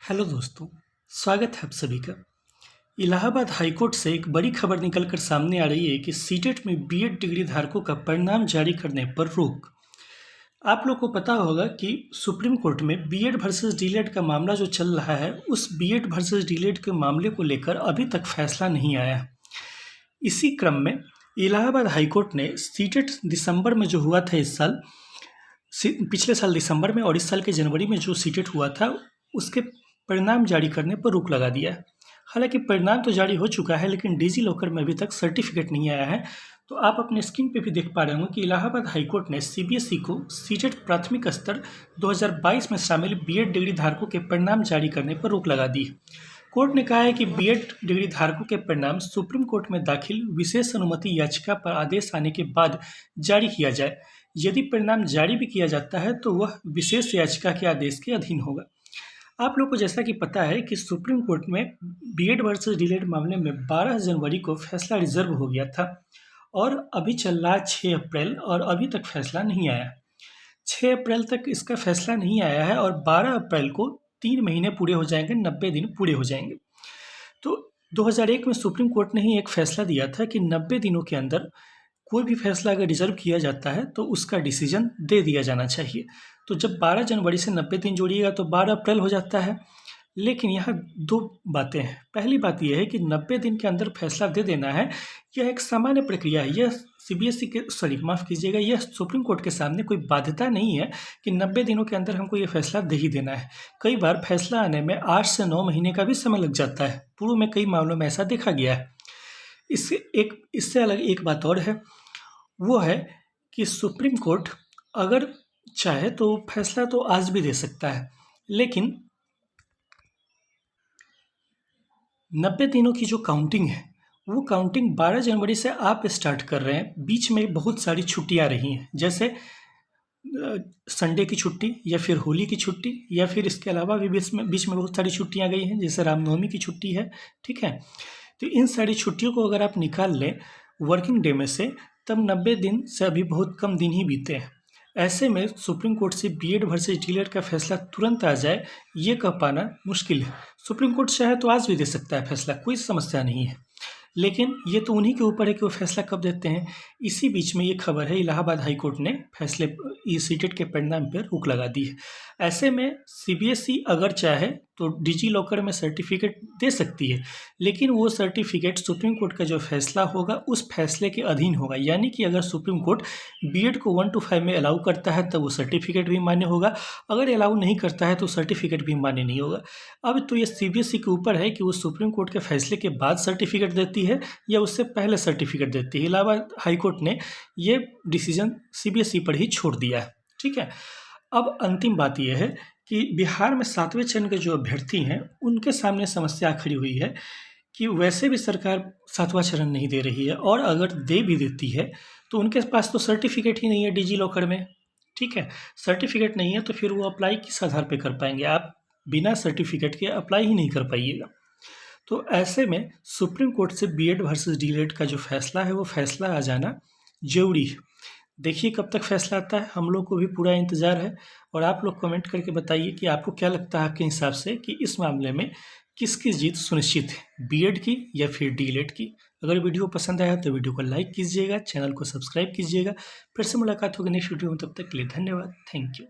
Hello दोस्तों, स्वागत है आप सभी का। इलाहाबाद हाईकोर्ट से एक बड़ी खबर निकलकर सामने आ रही है कि सीटेट में बीएड डिग्री धारकों का परिणाम जारी करने पर रोक। आप लोग को पता होगा कि सुप्रीम कोर्ट में बीएड वर्सेस डीएलएड का मामला जो चल रहा है, उस बीएड वर्सेस डीएलएड के मामले को लेकर अभी तक फैसला नहीं आया। इसी क्रम में इलाहाबाद हाईकोर्ट ने सीटेट दिसंबर में जो हुआ था इस साल, पिछले साल दिसंबर में और इस साल के जनवरी में जो सीटेट हुआ था, उसके परिणाम जारी करने पर रोक लगा दिया है। हालांकि परिणाम तो जारी हो चुका है, लेकिन डिजी लॉकर में अभी तक सर्टिफिकेट नहीं आया है। तो आप अपने स्क्रीन पे भी देख पा रहे होंगे कि इलाहाबाद हाईकोर्ट ने सीबीएसई को सीटेट प्राथमिक स्तर 2022 में शामिल बीएड डिग्री धारकों के परिणाम जारी करने पर रोक लगा दी है। कोर्ट ने कहा है कि बीएड डिग्री धारकों के परिणाम सुप्रीम कोर्ट में दाखिल विशेष अनुमति याचिका पर आदेश आने के बाद जारी किया जाए। यदि परिणाम जारी भी किया जाता है तो वह विशेष याचिका के आदेश के अधीन होगा। आप लोग को जैसा कि पता है कि सुप्रीम कोर्ट में बीएड वर्सेस डीएलएड मामले में 12 जनवरी को फैसला रिजर्व हो गया था और अभी चल रहा है 6 अप्रैल और अभी तक फैसला नहीं आया। 6 अप्रैल तक इसका फैसला नहीं आया है और 12 अप्रैल को 3 महीने पूरे हो जाएंगे, 90 दिन पूरे हो जाएंगे। तो 2001 में सुप्रीम कोर्ट ने ही एक फैसला दिया था कि 90 दिनों के अंदर कोई भी फैसला अगर रिजर्व किया जाता है तो उसका डिसीजन दे दिया जाना चाहिए। तो जब 12 जनवरी से 90 दिन जोड़िएगा तो 12 अप्रैल हो जाता है। लेकिन यहाँ दो बातें हैं। पहली बात यह है कि 90 दिन के अंदर फैसला दे देना है, यह एक सामान्य प्रक्रिया है। यह सीबीएसई के माफ़ कीजिएगा, यह सुप्रीम कोर्ट के सामने कोई बाध्यता नहीं है कि 90 दिनों के अंदर हमको ये फैसला दे ही देना है। कई बार फैसला आने में 8 से 9 महीने का भी समय लग जाता है। पूर्व में कई मामलों में ऐसा देखा गया है। इससे अलग एक बात और है, वो है कि सुप्रीम कोर्ट अगर चाहे तो फैसला तो आज भी दे सकता है, लेकिन 90 दिनों की जो काउंटिंग है वो काउंटिंग 12 जनवरी से आप स्टार्ट कर रहे हैं। बीच में बहुत सारी छुट्टियां रही हैं, जैसे संडे की छुट्टी या फिर होली की छुट्टी, या फिर इसके अलावा भी बीच में बहुत सारी छुट्टियां गई हैं, जैसे रामनवमी की छुट्टी है। ठीक है, तो इन सारी छुट्टियों को अगर आप निकाल लें वर्किंग डे में से, तब 90 दिन से अभी बहुत कम दिन ही बीते हैं। ऐसे में सुप्रीम कोर्ट से बीएड वर्सेस डीएलएड का फैसला तुरंत आ जाए, ये कह पाना मुश्किल है। सुप्रीम कोर्ट चाहे तो आज भी दे सकता है फैसला, कोई समस्या नहीं है, लेकिन ये तो उन्हीं के ऊपर है कि वो फैसला कब देते हैं। इसी बीच में ये खबर है, इलाहाबाद हाई कोर्ट ने फैसले सीटेट के परिणाम पर रोक लगा दी है। ऐसे में सीबीएसई अगर चाहे तो डिजी लॉकर में सर्टिफिकेट दे सकती है, लेकिन वो सर्टिफिकेट सुप्रीम कोर्ट का जो फैसला होगा उस फैसले के अधीन होगा। यानी कि अगर सुप्रीम कोर्ट बीएड को 1 to 5 में अलाउ करता है तब वो सर्टिफिकेट भी मान्य होगा, अगर अलाउ नहीं करता है तो सर्टिफिकेट भी मान्य नहीं होगा। अब तो ये सीबीएसई के ऊपर है कि वो सुप्रीम कोर्ट के फैसले के बाद सर्टिफिकेट देती है या उससे पहले सर्टिफिकेट देती है। इलाहाबाद हाईकोर्ट ने ये डिसीजन सीबीएसई पर ही छोड़ दिया है। ठीक है, अब अंतिम बात यह है कि बिहार में 7वें चरण के जो अभ्यर्थी हैं उनके सामने समस्या खड़ी हुई है कि वैसे भी सरकार 7वां चरण नहीं दे रही है, और अगर दे भी देती है तो उनके पास तो सर्टिफिकेट ही नहीं है डिजी लॉकर में। ठीक है, सर्टिफिकेट नहीं है तो फिर वो अप्लाई किस आधार पे कर पाएंगे? आप बिना सर्टिफिकेट के अप्लाई ही नहीं कर पाइएगा। तो ऐसे में सुप्रीम कोर्ट से बीएड वर्सेस डीएलएड का जो फैसला है वो फैसला आ जाना जरूरी है। देखिए कब तक फैसला आता है, हम लोग को भी पूरा इंतज़ार है। और आप लोग कमेंट करके बताइए कि आपको क्या लगता है, आपके हिसाब से, कि इस मामले में किसकी जीत सुनिश्चित है, बीएड की या फिर डीएलएड की। अगर वीडियो पसंद आया तो वीडियो को लाइक कीजिएगा, चैनल को सब्सक्राइब कीजिएगा। फिर से मुलाकात होगी नेक्स्ट वीडियो में, तब तक के लिए धन्यवाद। Thank you.